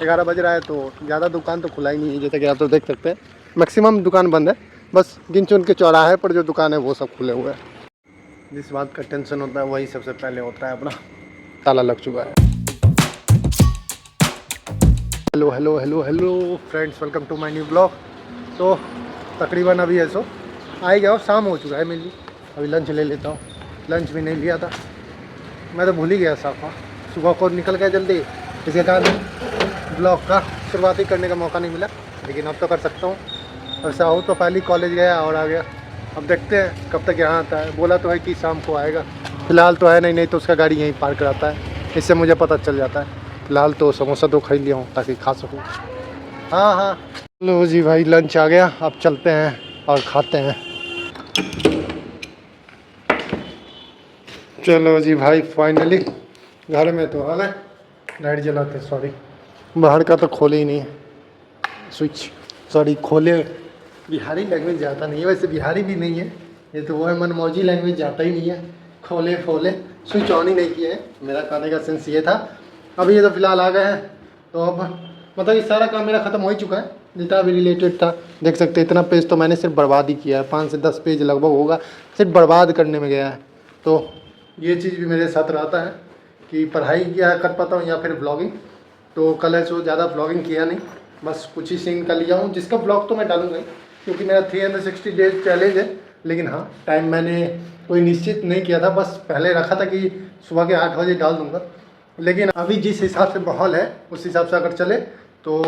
11 बज रहा है तो ज़्यादा दुकान तो खुला ही नहीं है, जैसे कि आप तो देख सकते हैं मैक्सिमम दुकान बंद है। बस गिन चुन के चौराहे पर जो दुकान है वो सब खुले हुए हैं। जिस बात का टेंशन होता है वही सबसे पहले होता है, अपना ताला लग चुका है। Hello hello hello hello friends, welcome to my new blog. तो तकरीबन अभी ऐसो आ ही गया, शाम हो चुका है मेनली। अभी लंच ले लेता हूँ, लंच भी नहीं लिया था, मैं तो भूल ही गया साफा। सुबह को निकल गया जल्दी, इसके कारण ब्लॉग का शुरुआत ही करने का मौका नहीं मिला, लेकिन अब तो कर सकता हूँ। वैसे आऊँ तो पहले कॉलेज गया और आ गया, अब देखते हैं कब तक यहाँ आता है। बोला तो है कि शाम को आएगा, फ़िलहाल तो है नहीं तो उसका गाड़ी यहीं पार्क कराता है, इससे मुझे पता चल जाता है। फ़िलहाल तो समोसा तो खरीद लिया हूँ ताकि खा सकूँ। हाँ हाँ, लो जी भाई, लंच आ गया, अब चलते हैं और खाते हैं। चलो जी भाई, फाइनली घर में तो आ गए। लाइट जलाते, सॉरी बाहर का तो खोले ही नहीं है स्विच, सॉरी खोले। बिहारी लैंग्वेज जाता नहीं है, वैसे बिहारी भी नहीं है ये तो, वो है मनमौजी लैंग्वेज जाता ही नहीं है। खोले खोले स्विच ऑन ही नहीं किए हैं, मेरा कहने का सेंस ये था। अभी ये तो फ़िलहाल आ गए हैं, तो अब मतलब ये सारा काम मेरा ख़त्म हो ही चुका है, जितना भी रिलेटेड था। देख सकते हैं इतना पेज तो मैंने सिर्फ बर्बाद ही किया है, 5 से 10 पेज लगभग होगा, सिर्फ बर्बाद करने में गया है। तो ये चीज़ भी मेरे साथ रहता है कि पढ़ाई क्या कर पाता हूँ या फिर ब्लॉगिंग। तो कल है सो ज़्यादा ब्लॉगिंग किया नहीं, बस कुछ ही सीन का लिया हूँ, जिसका ब्लॉग तो मैं डालूंगा ही, क्योंकि मेरा 360 डेज चैलेंज है। लेकिन हाँ, टाइम मैंने कोई निश्चित नहीं किया था, बस पहले रखा था कि सुबह के 8 बजे डाल दूँगा। लेकिन अभी जिस हिसाब से माहौल है उस हिसाब से अगर चले तो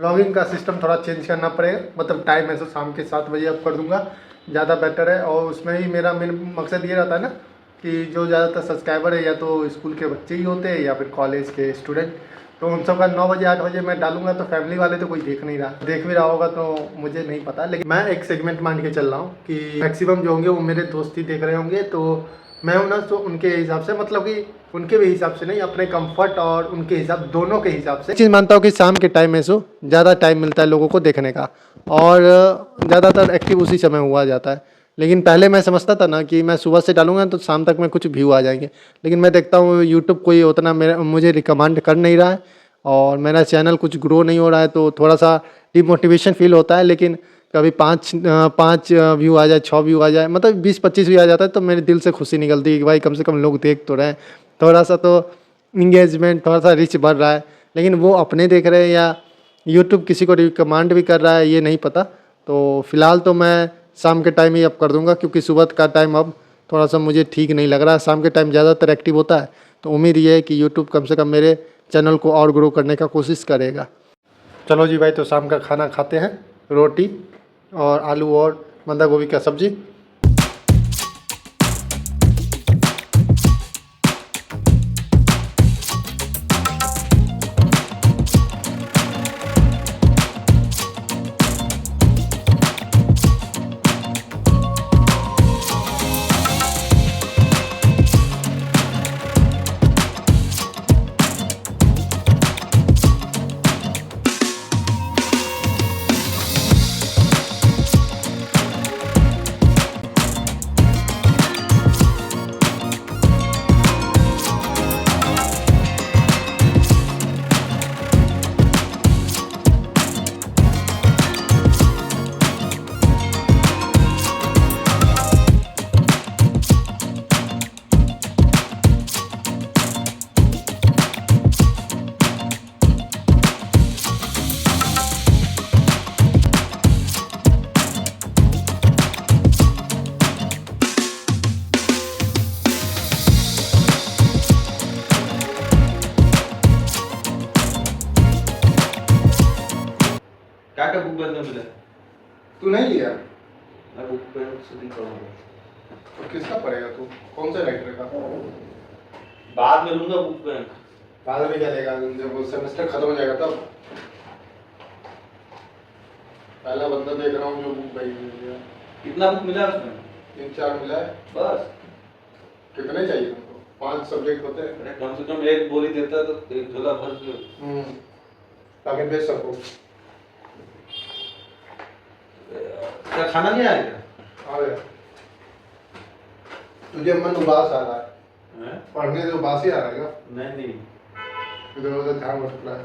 ब्लॉगिंग का सिस्टम थोड़ा चेंज करना पड़ेगा। मतलब टाइम ऐसा शाम के 7 बजे अब कर दूँगा, ज़्यादा बेटर है। और उसमें ही मेरा मेन मकसद ये रहता है ना कि जो ज़्यादातर सब्सक्राइबर है या तो स्कूल के बच्चे ही होते हैं या फिर कॉलेज के स्टूडेंट, तो उन सब का 9 बजे 8 बजे मैं डालूंगा तो फैमिली वाले तो कोई देख नहीं रहा, देख भी रहा होगा तो मुझे नहीं पता। लेकिन मैं एक सेगमेंट मान के चल रहा हूँ कि मैक्सिमम जो होंगे वो मेरे दोस्त ही देख रहे होंगे, तो मैं हूँ ना, तो उनके हिसाब से, मतलब कि उनके भी हिसाब से नहीं, अपने कंफर्ट और उनके हिसाब, दोनों के हिसाब से चीज़ मानता हूँ कि शाम के टाइम में सो ज़्यादा टाइम मिलता है लोगों को देखने का, और ज़्यादातर एक्टिव उसी समय हुआ जाता है। लेकिन पहले मैं समझता था ना कि मैं सुबह से डालूंगा तो शाम तक में कुछ व्यू आ जाएंगे, लेकिन मैं देखता हूँ यूट्यूब कोई उतना मेरा मुझे रिकमेंड कर नहीं रहा है और मेरा चैनल कुछ ग्रो नहीं हो रहा है, तो थोड़ा सा डिमोटिवेशन फील होता है। लेकिन कभी पाँच व्यू आ जाए, 6 व्यू आ जाए, मतलब 20-25 व्यू आ जाता है तो मेरे दिल से खुशी निकलती है कि भाई कम से कम लोग देख तो रहे हैं, थोड़ा सा तो इंगेजमेंट, थोड़ा सा रीच बढ़ रहा है। लेकिन वो अपने देख रहे हैं या यूट्यूब किसी को रिकमेंड भी कर रहा है ये नहीं पता। तो फ़िलहाल तो मैं शाम के टाइम ही अब कर दूंगा, क्योंकि सुबह का टाइम अब थोड़ा सा मुझे ठीक नहीं लग रहा है। शाम के टाइम ज़्यादातर एक्टिव होता है, तो उम्मीद ये है कि यूट्यूब कम से कम मेरे चैनल को और ग्रो करने का कोशिश करेगा। चलो जी भाई, तो शाम का खाना खाते हैं, रोटी और आलू और बंदा गोभी का सब्ज़ी। क्या क्या बुक बंद मिला? तू नहीं लिया? मैं बुक पे से पढ़ूंगा। तो किसका पढ़ेगा तू? कौन से राइटर का? बाद में लूंगा बुक पे। बाद में क्या लेगा जब वो सेमेस्टर खत्म हो जाएगा तब? पहला बंदा देख रहा हूँ जो बुक भाई मिल। कितना बुक मिला उसमें? 3-4 मिला है बस। कितने चाहिए तुमको? 5 सब्जेक्ट होते हैं। अरे कम से कम एक बोरी देता तो एक झोला भर के ताकि बेच सको। क्या खाना नहीं आएगा? आ गया। तुझे मन उबास आ रहा है? पढ़ने से उबास ही आ रहा है क्या? नहीं इधर उधर ध्यान भटक रहा है।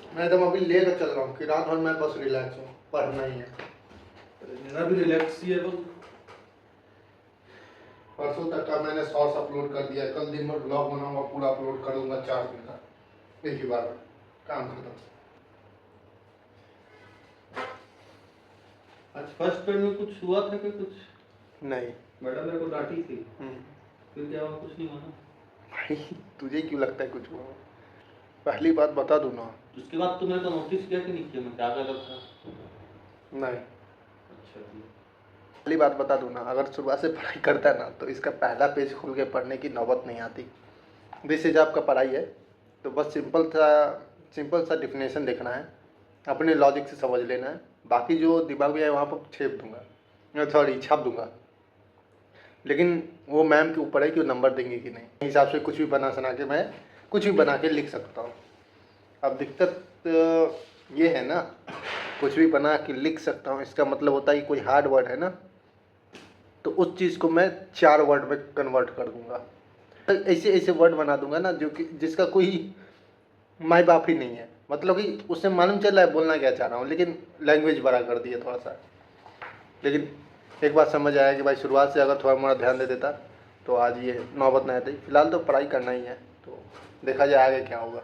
मैं एकदम अभी लेकर चल रहा हूँ कि रात भर मैं बस रिलैक्स हूँ, पढ़ना ही है। मेरा भी रिलैक्स ही है वो। परसों तक का मैंने शॉर्ट्स अपलोड कर दिया, कल दिन भर ब्लॉग बनाऊंगा, पूरा अपलोड कर दूंगा 4 दिन का, एक ही बार में काम खत्म। आज फर्स्ट पीरियड में कुछ हुआ था कि कुछ नहीं मैडम मेरे को डांटी थी, फिर क्या हुआ? कुछ नहीं हुआ। भाई तुझे क्यों लगता है कुछ हुआ? पहली बात बता दूँ ना, उसके बाद तो मेरे को नोटिस किया कि नहीं किया मैं क्या कर रहा था? नहीं अच्छा जी। पहली बात बता दूँ ना, अगर शुरुआत से पढ़ाई करता है ना तो इसका पहला पेज खोल के पढ़ने की नौबत नहीं आती। दिस इज आपका पढ़ाई है तो बस सिंपल सा डिफिनेशन देखना है, अपने लॉजिक से समझ लेना है, बाकी जो दिमाग में है वहाँ पर छाप दूंगा। लेकिन वो मैम के ऊपर है कि वो नंबर देंगे कि नहीं। हिसाब से कुछ भी बना सना के मैं कुछ भी बना के लिख सकता हूँ। अब दिक्कत ये है ना, कुछ भी बना के लिख सकता हूँ इसका मतलब होता है कि कोई हार्ड वर्ड है ना, तो उस चीज़ को मैं 4 वर्ड में कन्वर्ट कर दूंगा। ऐसे ऐसे वर्ड बना दूंगा ना जो कि जिसका कोई माई बाप ही नहीं है, मतलब कि उससे मालूम चल रहा है बोलना क्या चाह रहा हूँ, लेकिन लैंग्वेज बड़ा कर दिया थोड़ा सा। लेकिन एक बात समझ आया कि भाई शुरुआत से अगर थोड़ा मोड़ा ध्यान दे देता तो आज ये नौबत नहीं आती। फिलहाल तो पढ़ाई करना ही है, तो देखा जाए आगे क्या होगा।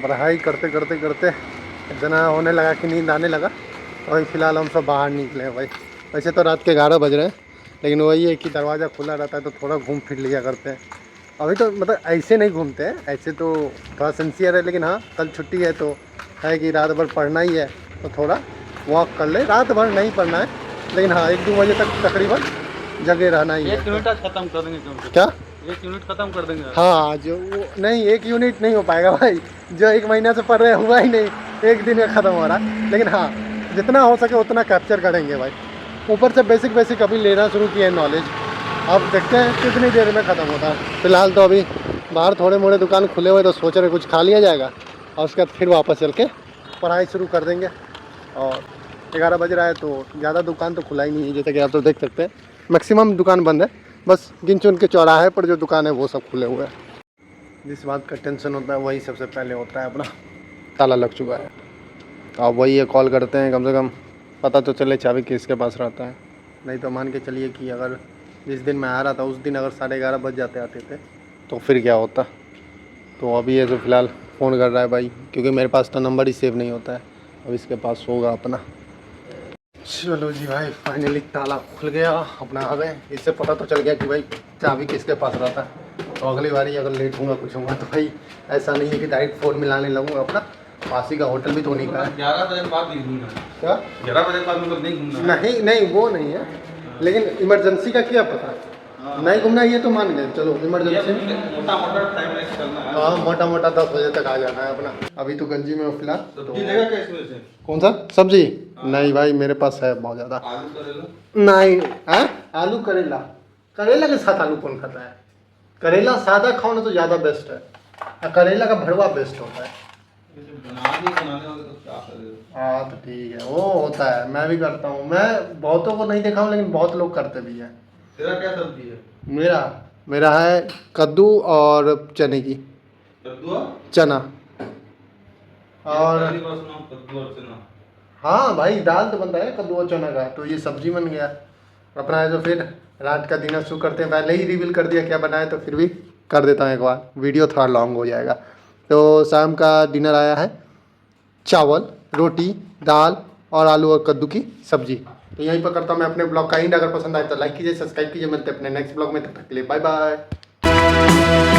पढ़ाई करते करते करते इतना होने लगा कि नींद आने लगा, और फिलहाल हम सब बाहर निकले हैं भाई। वैसे तो रात के 11 बज रहे हैं, लेकिन वही है कि दरवाज़ा खुला रहता है तो थोड़ा घूम फिर लिया करते हैं। अभी तो मतलब ऐसे नहीं घूमते हैं, ऐसे तो थोड़ा सिंसियर है, लेकिन हाँ कल छुट्टी है तो है कि रात भर पढ़ना ही है तो थोड़ा वॉक कर ले। रात भर नहीं पढ़ना है, लेकिन हाँ 1-2 बजे तक तकरीबन जगह रहना ही है। 1 यूनिट आज खत्म कर देंगे क्या? 1 यूनिट खत्म कर देंगे। हाँ जो वो नहीं, 1 यूनिट नहीं हो पाएगा भाई, जो 1 महीना से पढ़ रहे हुआ ही नहीं, 1 दिन में ख़त्म हो रहा है। लेकिन हाँ जितना हो सके उतना कैप्चर करेंगे भाई। ऊपर से बेसिक अभी लेना शुरू किया है नॉलेज, अब देखते हैं कितनी देर में ख़त्म होता है। फिलहाल तो अभी बाहर थोड़े मोड़े दुकान खुले हुए तो सोच रहे कुछ खा लिया जाएगा और उसके बाद फिर वापस चल के पढ़ाई शुरू कर देंगे। और 11 बज रहा है तो ज़्यादा दुकान तो खुला ही नहीं है, जैसे कि आप तो देख सकते हैं मैक्सिमम दुकान बंद है, बस गिन चुन के चौराहे पर जो दुकान है वो सब खुले हुए हैं। जिस बात का टेंशन होता है वही सबसे पहले होता है, अपना ताला लग चुका है। अब वही है, कॉल करते हैं, कम से कम पता तो चले चाबी किसके पास रहता है। नहीं तो मान के चलिए कि अगर जिस दिन मैं आ रहा था उस दिन अगर 11:30 बज जाते आते थे तो फिर क्या होता। तो अभी ये तो फ़िलहाल फ़ोन कर रहा है भाई, क्योंकि मेरे पास तो नंबर ही सेव नहीं होता है, अब इसके पास होगा अपना। चलो जी भाई, फाइनली ताला खुल गया, अपना आ गए। इससे पता तो चल गया कि भाई चाबी किसके पास रहता है। तो अगली बारी अगर लेट होगा कुछ होगा तो भाई ऐसा नहीं है कि डायरेक्ट फ़ोन मिलाने लगूँगा, अपना पास ही का होटल भी तो नहीं का है। 11 बजे के बाद नहीं घूमना। क्या 11 बजे के बाद मतलब नहीं घूमना? नहीं वो नहीं है, लेकिन इमरजेंसी का क्या पता, नहीं घूमना ये तो मान गए। चलो इमरजेंसी मोटा टाइम लेके चलना है। हाँ मोटा 10 बजे तक आ जाना है अपना। अभी तो गंजी में फिलहाल तो लेगा क्या इसमें से? कौन सा सब्जी? नहीं भाई मेरे पास है बहुत ज़्यादा। आलू करेला? नहीं है, आलू करेला, करेला के साथ आलू कौन खाता है? करेला सादा खाओ ना तो ज़्यादा बेस्ट है, करेला का भरवा बेस्ट होता है। बनाने वाले तो क्या करेगा। हाँ तो ठीक है, वो होता है, मैं भी करता हूँ। मैं बहुतों को नहीं देखा हूँ लेकिन बहुत लोग करते भी हैं। तेरा क्या सब्जी है? मेरा है कद्दू और चने की। कद्दू चना और कद्दू और चना। हाँ भाई दाल तो बनता है कद्दू और चना का, तो ये सब्जी बन गया अपना है। तो फिर रात का डिनर शुरू करते हैं। पहले ही रिवील कर दिया क्या बनाए, तो फिर भी कर देता हूँ एक बार, वीडियो थोड़ा लॉन्ग हो जाएगा। तो शाम का डिनर आया है चावल, रोटी, दाल और आलू और कद्दू की सब्जी। तो यहीं पर करता हूँ मैं अपने ब्लॉग का एंड। अगर पसंद आए तो लाइक कीजिए, सब्सक्राइब कीजिए। मिलते हैं अपने नेक्स्ट ब्लॉग में, तब तक के लिए बाय बाय।